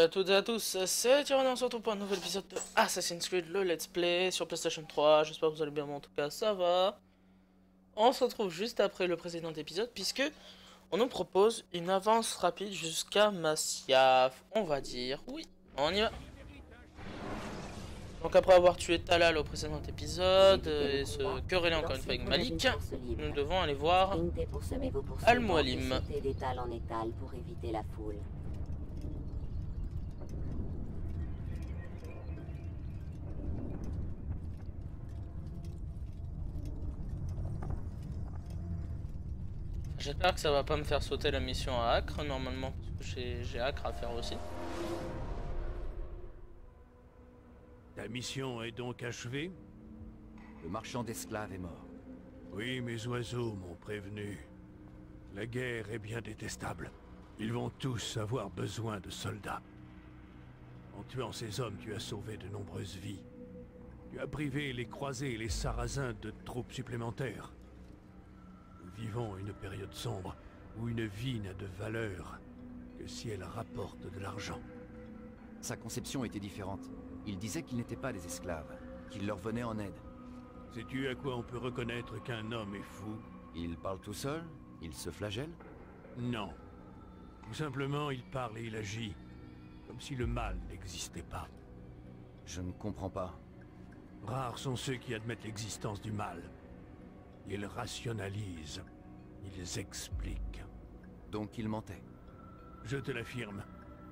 à toutes et à tous, c'est Tyrann, on se retrouve pour un nouvel épisode de Assassin's Creed, le Let's Play sur PlayStation 3. J'espère que vous allez bien, mais en tout cas ça va. On se retrouve juste après le précédent épisode puisque on nous propose une avance rapide jusqu'à Masyaf, on va dire. Oui, on y va. Donc après avoir tué Talal au précédent épisode et se quereller encore une fois avec Malik, nous devons aller voir Al-Mualim. d'étal en étal pour éviter la foule. J'espère que ça va pas me faire sauter la mission à Acre normalement, parce que j'ai Acre à faire aussi. Ta mission est donc achevée? Le marchand d'esclaves est mort. Oui, mes oiseaux m'ont prévenu. La guerre est bien détestable. Ils vont tous avoir besoin de soldats. En tuant ces hommes, tu as sauvé de nombreuses vies. Tu as privé les croisés et les sarrasins de troupes supplémentaires. Nous vivons une période sombre où une vie n'a de valeur que si elle rapporte de l'argent. Sa conception était différente. Il disait qu'ils n'étaient pas des esclaves, qu'il leur venait en aide. Sais-tu à quoi on peut reconnaître qu'un homme est fou? Il parle tout seul? Il se flagelle? Non. Tout simplement, il parle et il agit, comme si le mal n'existait pas. Je ne comprends pas. Rares sont ceux qui admettent l'existence du mal. Ils rationalisent, ils expliquent. Donc il mentait. Je te l'affirme,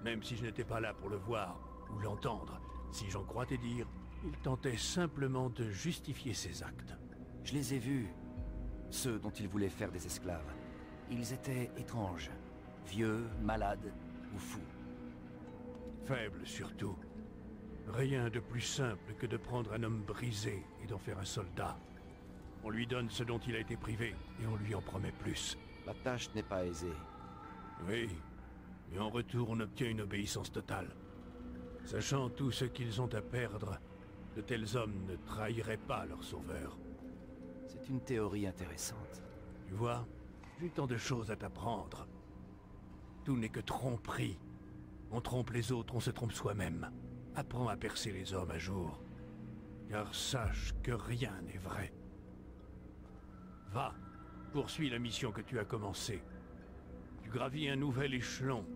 même si je n'étais pas là pour le voir ou l'entendre, si j'en crois tes dires, il tentait simplement de justifier ses actes. Je les ai vus, ceux dont il voulait faire des esclaves. Ils étaient étranges, vieux, malades ou fous. Faibles surtout. Rien de plus simple que de prendre un homme brisé et d'en faire un soldat. On lui donne ce dont il a été privé, et on lui en promet plus. La tâche n'est pas aisée. Oui, mais en retour on obtient une obéissance totale. Sachant tout ce qu'ils ont à perdre, de tels hommes ne trahiraient pas leur sauveur. C'est une théorie intéressante. Tu vois, j'ai tant de choses à t'apprendre. Tout n'est que tromperie. On trompe les autres, on se trompe soi-même. Apprends à percer les hommes à jour. Car sache que rien n'est vrai. Va, poursuis la mission que tu as commencée. Tu gravis un nouvel échelon,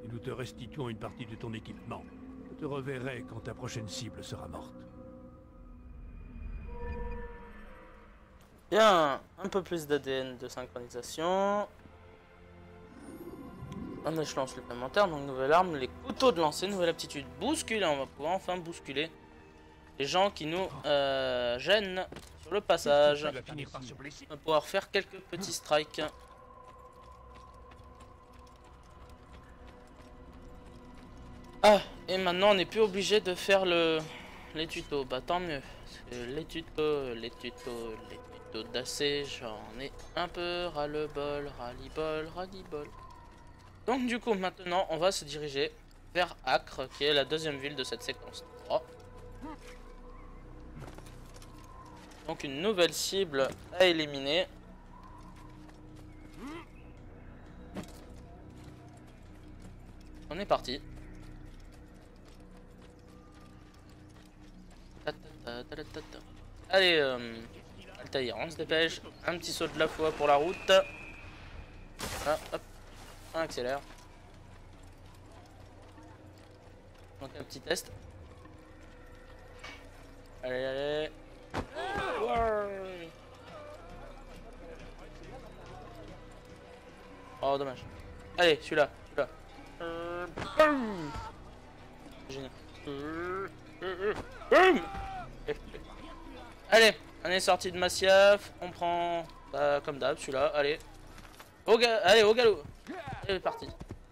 et nous te restituons une partie de ton équipement. Je te reverrai quand ta prochaine cible sera morte. Bien, un peu plus d'ADN de synchronisation. Un échelon supplémentaire, donc nouvelle arme, les couteaux de lancer, nouvelle aptitude, bousculer, on va pouvoir enfin bousculer les gens qui nous gênent sur le passage. On va pouvoir faire quelques petits strikes. Ah, et maintenant on n'est plus obligé de faire les tutos, bah tant mieux. Parce que les tutos d'AC, j'en ai un peu ras-le-bol, ras-li-bol. Donc du coup maintenant on va se diriger vers Acre, qui est la deuxième ville de cette séquence 3. Donc une nouvelle cible à éliminer. On est parti. Allez, Altaïr, on se dépêche. Un petit saut de la foi pour la route. Ah, hop, on accélère. Donc un petit test. Allez. Oh dommage. Allez, celui-là. Génial. Allez, on est sorti de Masyaf. On prend comme d'hab celui-là. Allez. Allez, au galop. Allez, parti.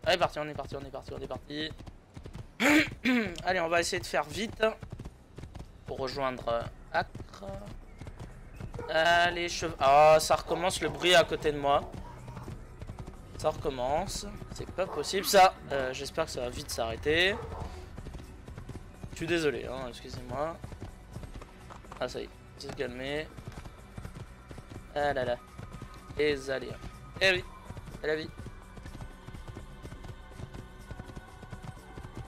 Allez, parti, on est parti. Allez, on va essayer de faire vite pour rejoindre Acre. Allez, ah, ça recommence le bruit à côté de moi. Ça recommence. C'est pas possible ça. J'espère que ça va vite s'arrêter. Je suis désolé, hein, excusez-moi. Ah, ça y est, c'est calmé. Ah là là. Les aléas. Eh oui, c'est la vie.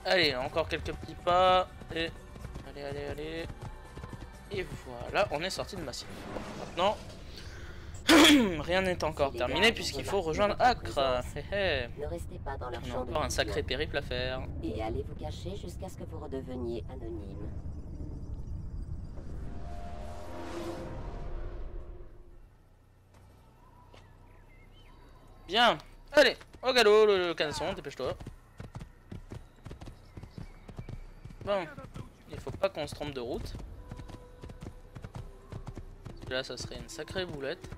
Allez, encore quelques petits pas. Et... Allez, allez, allez. Et voilà, on est sorti de Massif. Maintenant, rien n'est encore terminé puisqu'il faut rejoindre Acre. Ne restez pas dans leur On a champ de encore un vision. sacré périple à faire. Et allez vous cacher jusqu'à ce que vous redeveniez anonyme. Bien, allez, au galop, le canasson, dépêche-toi. Bon, il faut pas qu'on se trompe de route. Parce que là, ça serait une sacrée boulette.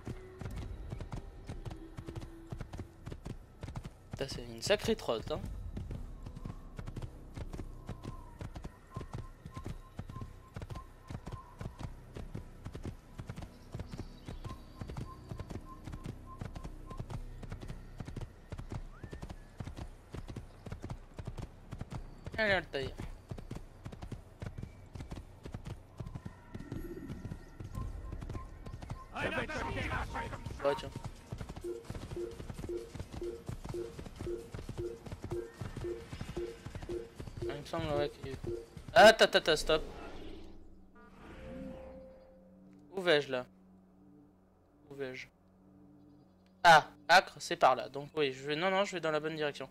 Ça, c'est une sacrée trotte, hein. Allez, Altaïr. Ouais, tiens. Il me semble, ouais, qu'il... Ah, stop. Où vais-je, là? Où vais-je? Ah, Acre, c'est par là. Donc, oui, je vais... Non, je vais dans la bonne direction.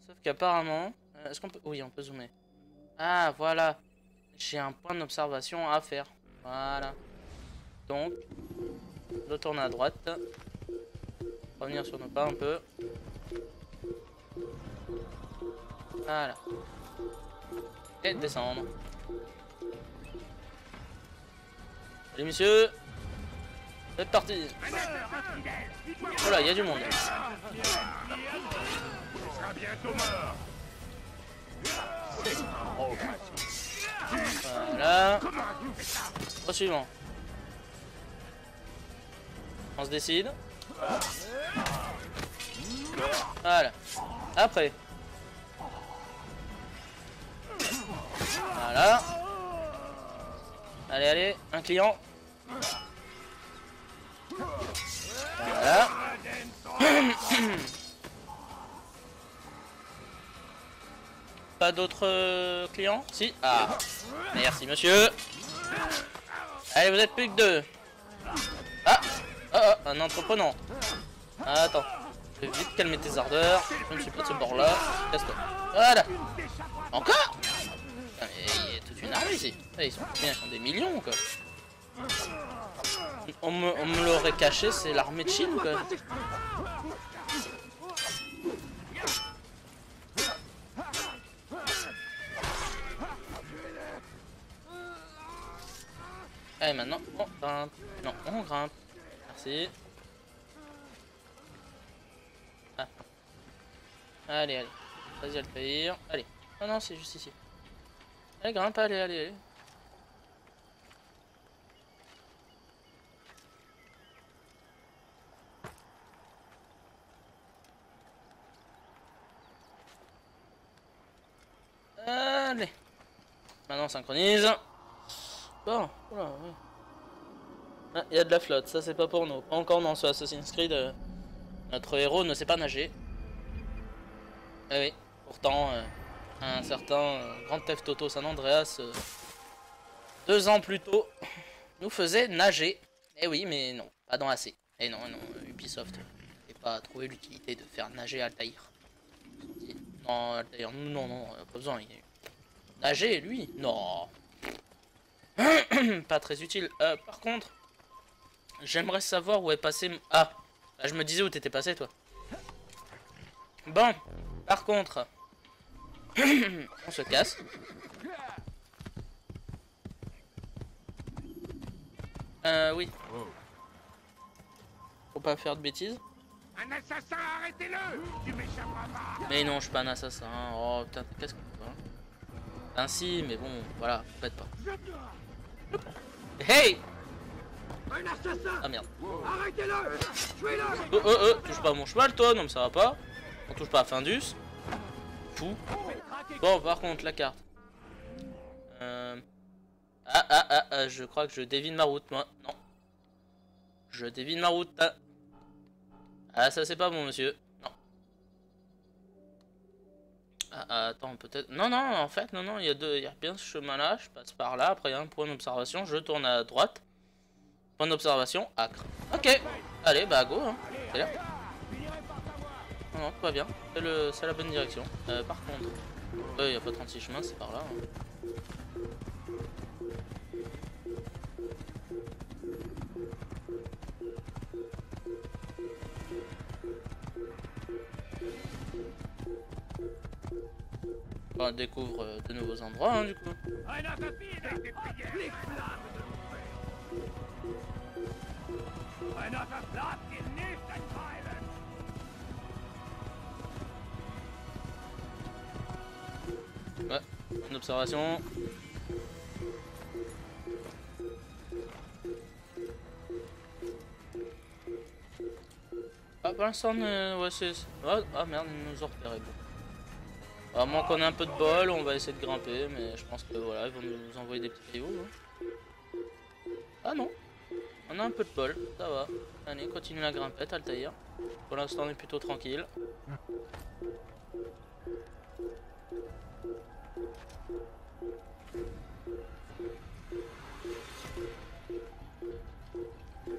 Sauf qu'apparemment... Est-ce qu'on peut... Oui, on peut zoomer. Ah, voilà. J'ai un point d'observation à faire. Voilà. Donc, retourner à droite. Revenir sur nos pas un peu. Voilà. Et descendre. Allez, messieurs. C'est parti. Voilà, il y a du monde. Voilà. Au suivant. On se décide. Voilà. Après. Voilà. Allez, allez. Un client. Voilà. Pas d'autres clients? Si. Ah. Merci, monsieur. Allez, vous êtes plus que deux. Ah. Un entreprenant. Ah, attends. Je vais vite calmer tes ardeurs. Je ne suis pas de ce bord-là. Casse-toi. Voilà. Encore? Putain, mais il y a toute une armée ici. Ah, ils sont combien? Ils sont des millions, quoi. On me l'aurait caché, c'est l'armée de Chine, quoi. Allez, maintenant, on grimpe. Non, on grimpe. Merci. Ah. Allez, allez. Vas-y, Altaïr. Allez. Non, c'est juste ici. Allez, grimpe, allez. Allez. Maintenant, on synchronise. Bon, voilà, ouais. Ah, il y a de la flotte, ça c'est pas pour nous. Pas encore dans ce Assassin's Creed. Notre héros ne sait pas nager. Eh oui, pourtant, un certain Grand Theft Auto San Andreas, 2 ans plus tôt, nous faisait nager. Eh oui, mais non, pas dans AC. Et non, Ubisoft n'a pas trouvé l'utilité de faire nager Altaïr. Non, Altaïr, non, pas besoin. Nager, lui, non. Pas très utile. Par contre, j'aimerais savoir où est passé... Ah, je me disais où t'étais passé, toi. Bon, par contre, on se casse. Oui. Faut pas faire de bêtises. Un assassin, arrêtez-le! Tu m'échapperas pas! Mais non, je suis pas un assassin. Oh putain, qu'est-ce que... Ainsi, mais bon, voilà, faites pas. Hey! Un assassin! Ah merde. Arrêtez-le! Tuez-le! Touche pas à mon cheval, toi, non mais ça va pas. On touche pas à Findus. Fou. Bon, par contre, la carte. Je crois que je dévine ma route, moi. Non. Je dévine ma route. Ah, ça c'est pas bon, monsieur. Non. Ah, attends, peut-être... Non, non, en fait, non, non, il y a bien ce chemin-là, je passe par là, après il y a un point d'observation, je tourne à droite. Point d'observation, Acre. Ok, allez, bah go, hein. C'est là. Non, non, tout va bien, c'est la bonne direction. Par contre, il n'y a pas 36 chemins, c'est par là. Hein. On découvre de nouveaux endroits, hein, du coup. Ouais, une observation. Ah, pour l'instant, ouais, c'est... Ah merde, ils nous ont repéré. Bon. À moins qu'on ait un peu de bol, on va essayer de grimper, mais je pense que voilà, ils vont nous envoyer des petits cailloux. Hein. Ah non, on a un peu de bol, ça va. Allez, continue la grimpette, Altaïr. Pour l'instant, on est plutôt tranquille.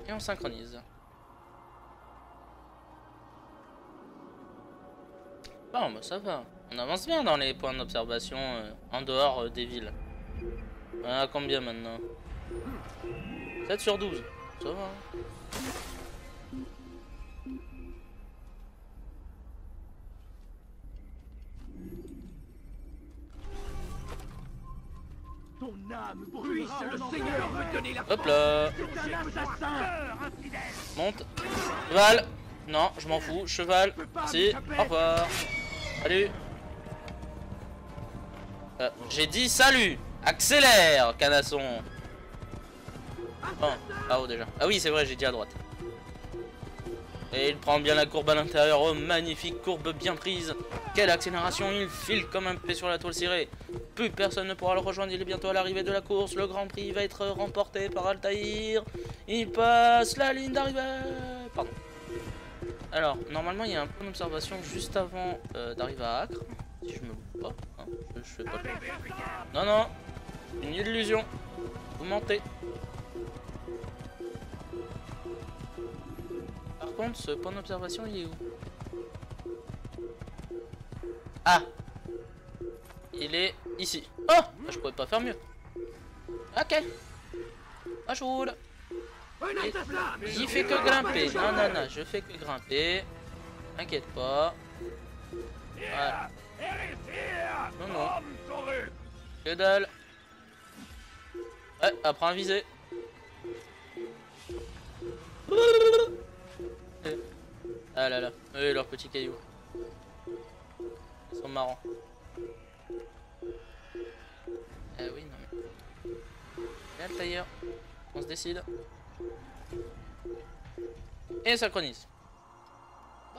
Et on synchronise. Bon, bah ça va. On avance bien dans les points d'observation en dehors des villes. On a combien maintenant? 7 sur 12. Ça va. Ton âme puisse le Seigneur me donner la Hop là. Monte. Cheval. Non, je m'en fous. Cheval. Si. Au revoir. Salut. J'ai dit salut. Accélère, canasson. Oh, là-haut déjà. Ah oui, c'est vrai, j'ai dit à droite. Et il prend bien la courbe à l'intérieur. Oh, magnifique courbe bien prise. Quelle accélération, il file comme un P sur la toile cirée. Plus personne ne pourra le rejoindre, il est bientôt à l'arrivée de la course. Le Grand Prix va être remporté par Altaïr. Il passe la ligne d'arrivée. Pardon. Alors, normalement, il y a un point d'observation juste avant d'arriver à Acre. Si je me loupe pas. Hein, je fais pas le... Non, non. Une illusion. Vous mentez. Par contre, ce point d'observation, il est où? Ah! Il est ici. Oh! Je pourrais pas faire mieux. Ok. Ah, je roule. J'y fais que grimper. Non, non, non, je fais que grimper. T'inquiète pas. Voilà. Non, non. Que dalle. Ouais, apprends à viser. Ah là là. Oui, leurs petits cailloux. Ils sont marrants. Eh oui, non mais... Bien le tailleur. On se décide. Et synchronise.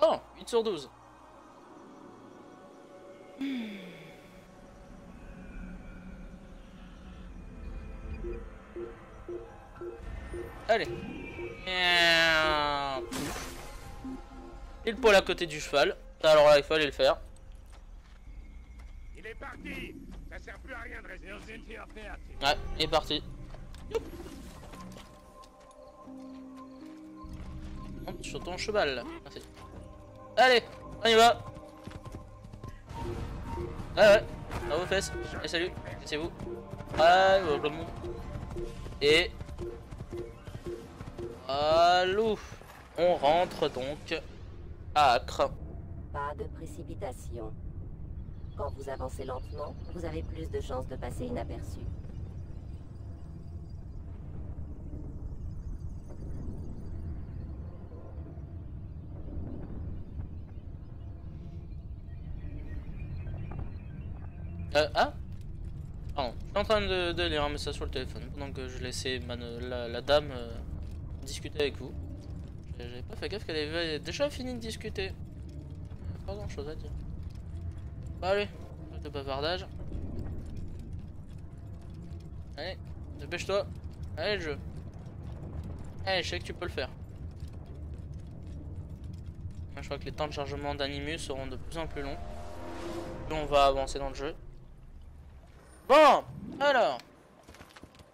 Bon, 8 sur 12. Allez. Et le poil à côté du cheval. Alors là, il fallait le faire. Il est parti. Ça sert plus à rien de rester. Ouais, il est parti. Monte sur ton cheval. Merci. Allez, on y va. Ouais, à vos fesses. Et salut, c'est vous. Et... Allô. On rentre donc à Acre. Pas de précipitation. Quand vous avancez lentement, vous avez plus de chances de passer inaperçu. Ah pardon, je suis en train de lire un message sur le téléphone pendant que je laissais la dame discuter avec vous. J'avais pas fait gaffe qu'elle avait déjà fini de discuter. Pas grand chose à dire. Bah allez, arrête de bavardage. Allez, dépêche-toi. Allez le jeu. Allez, je sais que tu peux le faire. Je crois que les temps de chargement d'Animus seront de plus en plus longs. plus on va avancer dans le jeu. Bon, alors.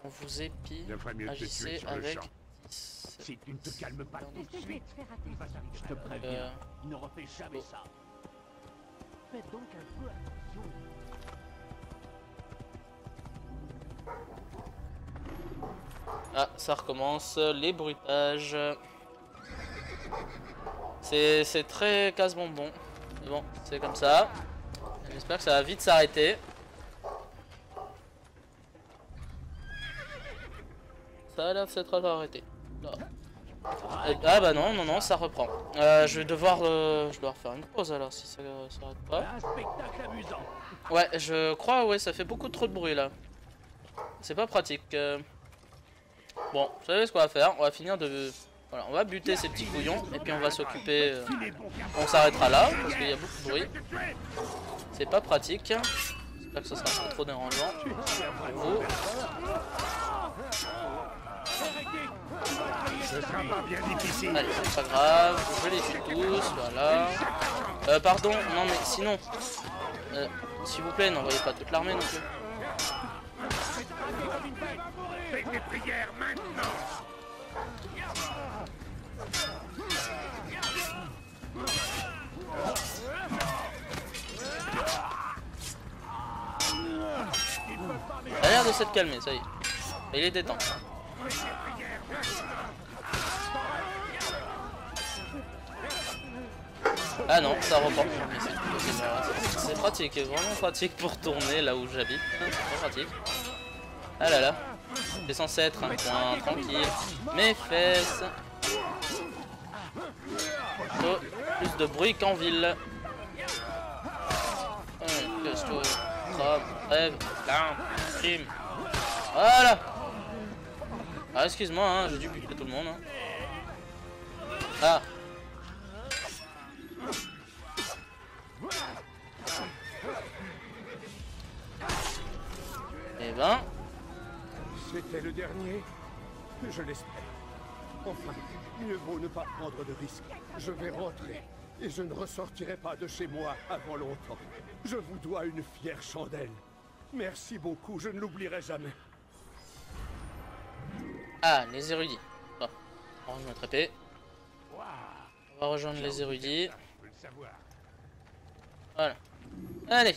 On vous épie. Il ferait mieux de te tuer Agissez sur le avec champ. 10. Si tu ne te calmes pas tout de suite, il va t'arriver. Je te préviens, ne refais jamais ça. Faites donc un peu attention. Ah, ça recommence, les bruitages. C'est très casse-bonbon. Mais bon, c'est comme ça. J'espère que ça va vite s'arrêter. Ça a l'air de s'être arrêté. Là. Ah bah non, non, non, ça reprend. Je vais devoir faire une pause alors si ça s'arrête pas. Un spectacle amusant. Ouais, je crois, ouais, ça fait beaucoup trop de bruit là. C'est pas pratique. Bon, vous savez ce qu'on va faire? On va finir de... Voilà, on va buter ces petits couillons et puis on va s'occuper... On s'arrêtera là parce qu'il y a beaucoup de bruit. C'est pas pratique. J'espère que ce sera pas trop dérangeant pour vous. Ce sera pas bien difficile. Allez, c'est pas grave, je les tue tous, voilà. Pardon, non mais sinon... s'il vous plaît, n'envoyez pas toute l'armée non plus. Fais tes prières maintenant. Ça a l'air de s'être calmé, ça y est. Il est détend. Ah non, ça reprend. C'est pratique, vraiment pratique pour tourner là où j'habite. C'est très pratique. Ah là là. C'est censé être un coin tranquille. Mes fesses. Oh, plus de bruit qu'en ville. Qu'est-ce que... Rêve, là, crime. Voilà. Ah, excuse-moi, hein, j'ai dû buter tout le monde. Hein. Ah. Eh ben... C'était le dernier? Je l'espère. Enfin, mieux vaut ne pas prendre de risques. Je vais rentrer. Et je ne ressortirai pas de chez moi avant longtemps. Je vous dois une fière chandelle. Merci beaucoup, je ne l'oublierai jamais. Ah, les érudits. Bon, on range notre épée. On va rejoindre les érudits. Voilà. Allez.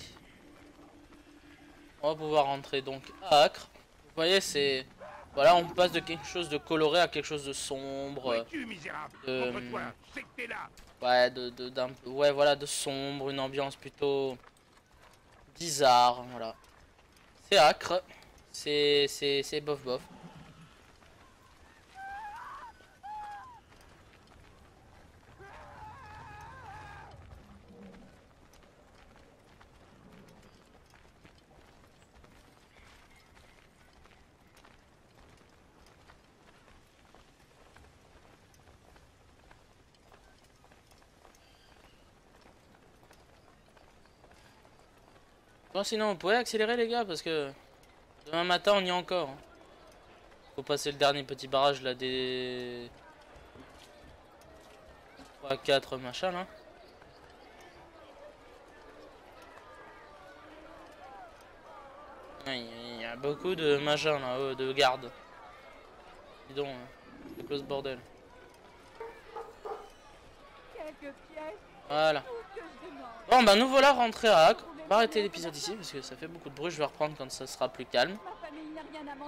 On va pouvoir rentrer donc à Acre. Vous voyez, c'est... Voilà, on passe de quelque chose de coloré à quelque chose de sombre. Ouais, ouais, voilà, de sombre, une ambiance plutôt bizarre, voilà. C'est Acre. C'est bof bof. Bon, sinon, vous pouvez accélérer les gars parce que demain matin on y est encore. Faut passer le dernier petit barrage là des 3-4 machin là. Il y a beaucoup de machins là, de gardes. Dis donc, c'est quoi ce bordel? Voilà. Bon bah nous voilà rentrés à Acre. On va arrêter l'épisode ici parce que ça fait beaucoup de bruit. Je vais reprendre quand ça sera plus calme.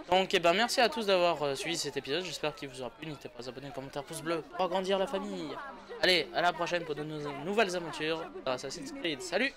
Donc eh ben, merci à tous d'avoir suivi cet épisode. J'espère qu'il vous aura plu. N'hésitez pas à vous abonner, commentaire, pouce bleu pour agrandir la famille. Allez, à la prochaine pour de nouvelles aventures dans Assassin's Creed. Salut!